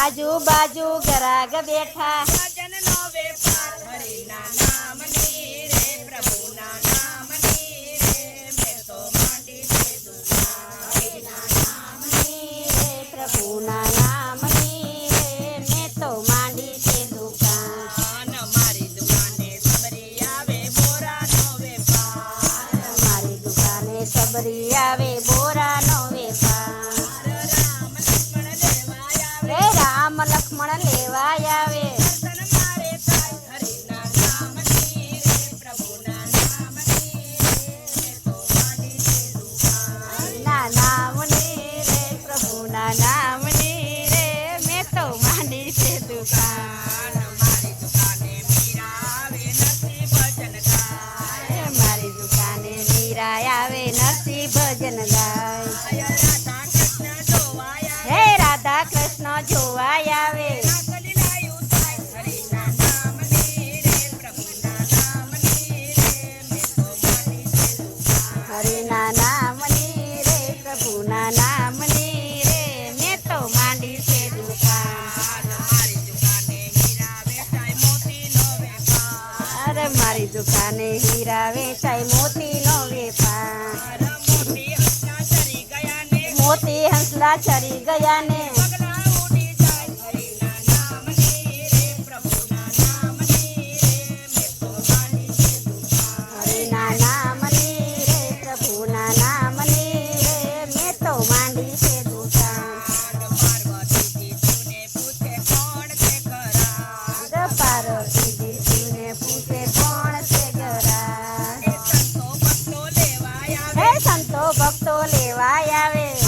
આજુ બાજુ ગરાગ બેઠા ભજનનો વેપાર હરિના નામની રે પ્રભુના નામની રે મેં તો માંડી છે દુકાન હરિના નામની રે પ્રભુના નામની રે મેં તો માંડી છે દુકાન મારી દુકાને સબરી આવે બોરાનો વેપાર મારી દુકાને સબરી આવે બોરાનો વેપાર રામ લક્ષ્મણ લેવા આવે હે રામ લક્ષ્મણ લેવા આવે દર્શન મારે થાય હરિના નામની રે પ્રભુના નામની રે મેં તો માંડી છે દુકાન ના નામની રે પ્રભુના નામની રે મેં તો માંડી છે દુકાન મારી દુકાને મીરા આવે નરસિંહ ભજન ગાય મારી દુકાને મીરા આવે નરસિંહ ભજન ગાય રાધા કૃષ્ણ જોવાય હે રાધા કૃષ્ણ જોવાય આવે કલીલાયું થાય હરિના નામની રે પ્રભુના નામની રે મેં તો માંડી છે દુકાન હરિના નામની રે પ્રભુના નામની રે મેં તો માંડી છે દુકાન મારી દુકાને હીરા વેચાય મોતીનો વેપાર અરે મારી દુકાને હીરા વેચાય મોતીનો વેપાર મોતી હસના ચરી ગયા ને મોતી હંસલા ચરી ગયા ને પગલા ઉડી જાય હરિના નામની રે પ્રભુના નામની રે મેં તો માંડી છે દુકાન હરિના નામની રે પ્રભુના નામની રે મેં તો માંડી છે દુકાન પાર્વતીજી તુને પૂછે કોણ છે ખરા પાર્વતીજી શિવને પૂછે કોણ છે ગરા એ સંતો ભક્તો લેવાય આવે હે સંતો ભક્તો લેવાય આવે